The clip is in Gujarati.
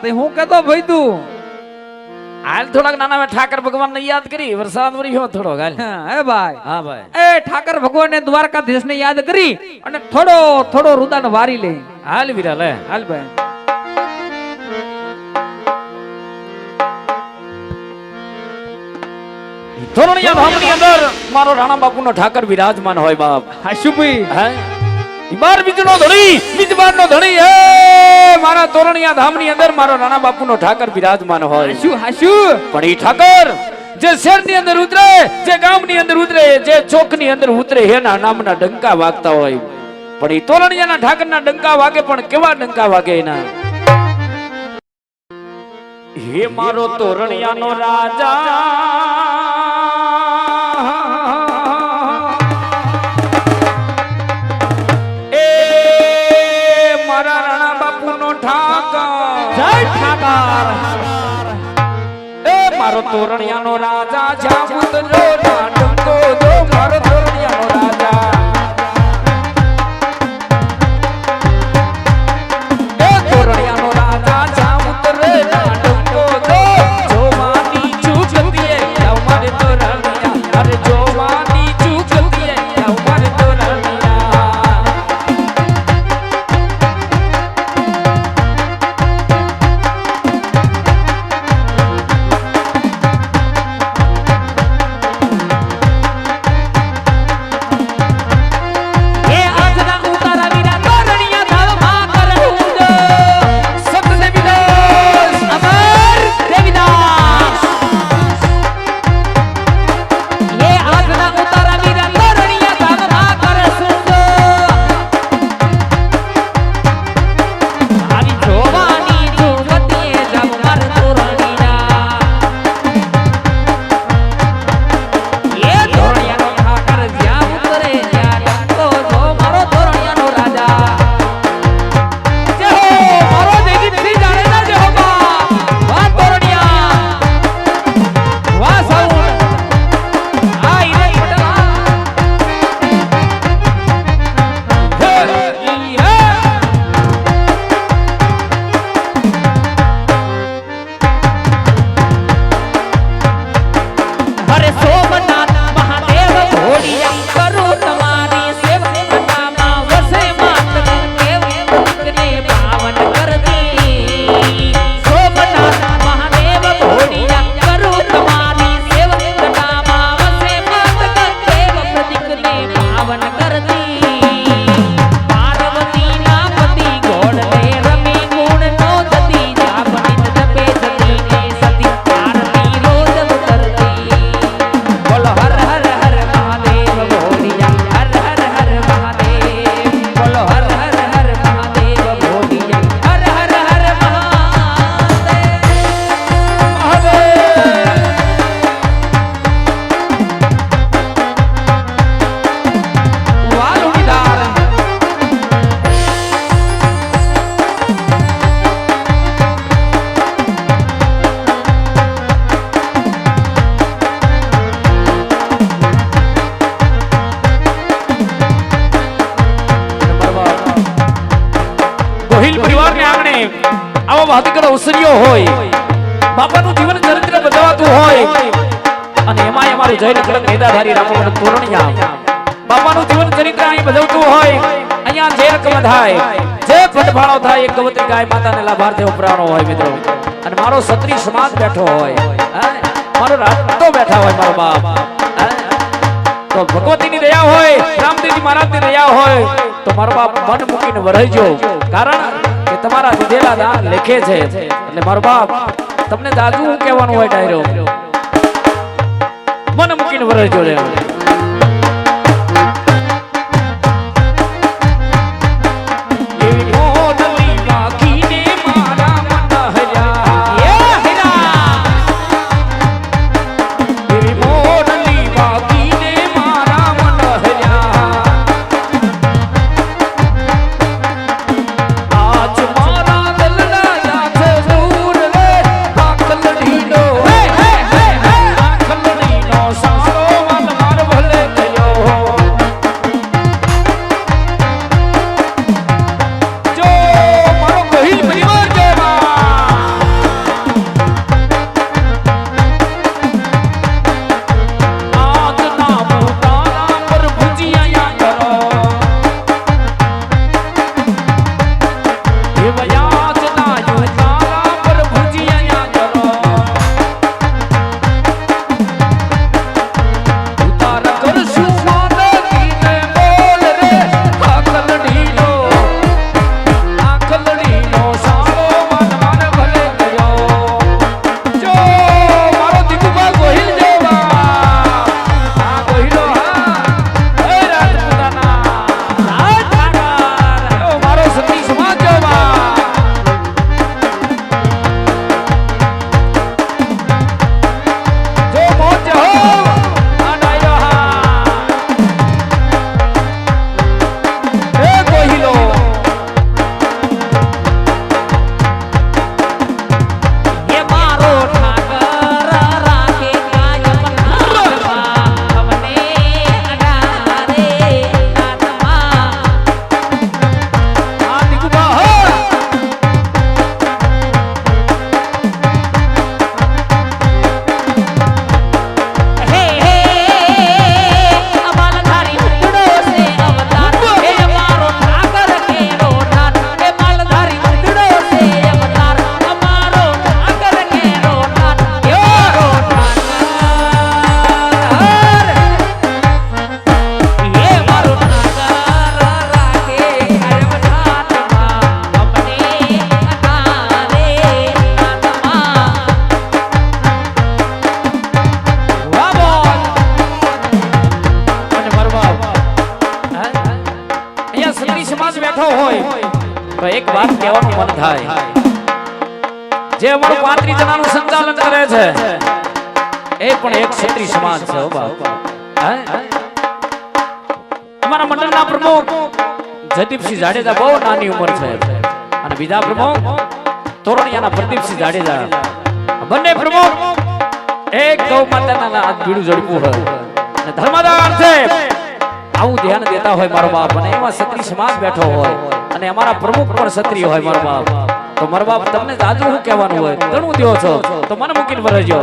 તે હું કહેતો ભાઈ તું હાલ થોડાક નાના મેં ઠાકર ભગવાન ને યાદ કરી વરસાદ વરી હો થોડો હાલ હે ભાઈ હા ભાઈ એ ઠાકર ભગવાન ને દ્વારકાધીશ ને યાદ કરી અને થોડો થોડો રુદાન વારી લે હાલ વીરા લે હાલ ભાઈ ધોરણિયા ધામની અંદર મારો રાણા બાપુનો ઠાકર વિરાજમાન હોય બાપ હાશુભાઈ હે બાર બીજનો ધણી બીજબારનો ધણી હે મારા તોરણિયા ધામની અંદર મારો રાણા બાપુનો ઠાકર વિરાજમાન હોય હાશુ હાશુ પણ ઈ ઠાકર જે શહેરની અંદર ઉતરે જે ગામની અંદર ઉતરે જે ચોકની અંદર ઉતરે એના નામના ડંકા વાગતા હોય પણ ઈ તોરણિયાના ઠાકરના ડંકા વાગે પણ કેવા ડંકા વાગે એના હે મારો તોરણિયાનો રાજા મારો તોરણિયાનો રાજા જ્યાં ઉતરો ના ડંકો દો મારો તોરણિયાનો રાજા એ તોરણિયાનો રાજા જ્યાં ઉતરે ના ડંકો દો જોવાની ચૂકતીએ જાવ મારે તોરણિયા અરે જોવાની ચૂકતીએ જાવ મારે તોરણિયા આવો ભાતીકડો ઉસર્યો હોય બાપાનું જીવન ચરિત્ર બતાવતું હોય અને એમાં અમારું જય નકલંક નેદાધારી રામોગઢ તોરણિયા બાપાનું જીવન ચરિત્ર અહીં બતાવતું હોય અહીંયા જે રકમ થાય જે ફટફાળો થાય એક ગવત્રી ગાય માતાને લાભાર્થે ઉપરાણો હોય મિત્રો અને મારો ક્ષત્રિય સમાજ બેઠો હોય મારો રાતો બેઠા હોય મારો બાપ તો ભગવતીની દયા હોય રામદેવજી મહારાજની દયા હોય તો મારો બાપ મન મૂકીને વરહીજો કારણ કે તમારા દીધેલા દાન લેખે છે એટલે મારો બાપ તમને દાદુ હું કહેવાનું હોય ડાયરો મન મૂકીને વરહીજો રે તો એક વાત કહેવાનું મન થાય, જે અમારું 35 જણાનું સંચાલન કરે છે એ પણ એક ક્ષત્રિય સમાજ છે હો બાપ. અમારા મંડળના પ્રમુખ જયદીપસિંહ જાડેજા બહુ નાની ઉંમર છે અને બીજા પ્રમુખ તોરણિયાના પ્રદીપસિંહ જાડેજા, બંને પ્રમુખ એક ગૌ માતાના હાથ ભીડું ઝડપું હોય અને ધર્મદાન છે આવું ધ્યાન દેતા હોય મારો બાપ. અને એમાં ક્ષત્રિય સમાજ બેઠો હોય અને અમારા પ્રમુખ પણ ક્ષત્રિય હોય મારો બાપ. તો મારો બાપ તમને જાજુ શું કહેવાનું હોય, ઘણું દ્યો છો તો મને મૂકીને ભરજો.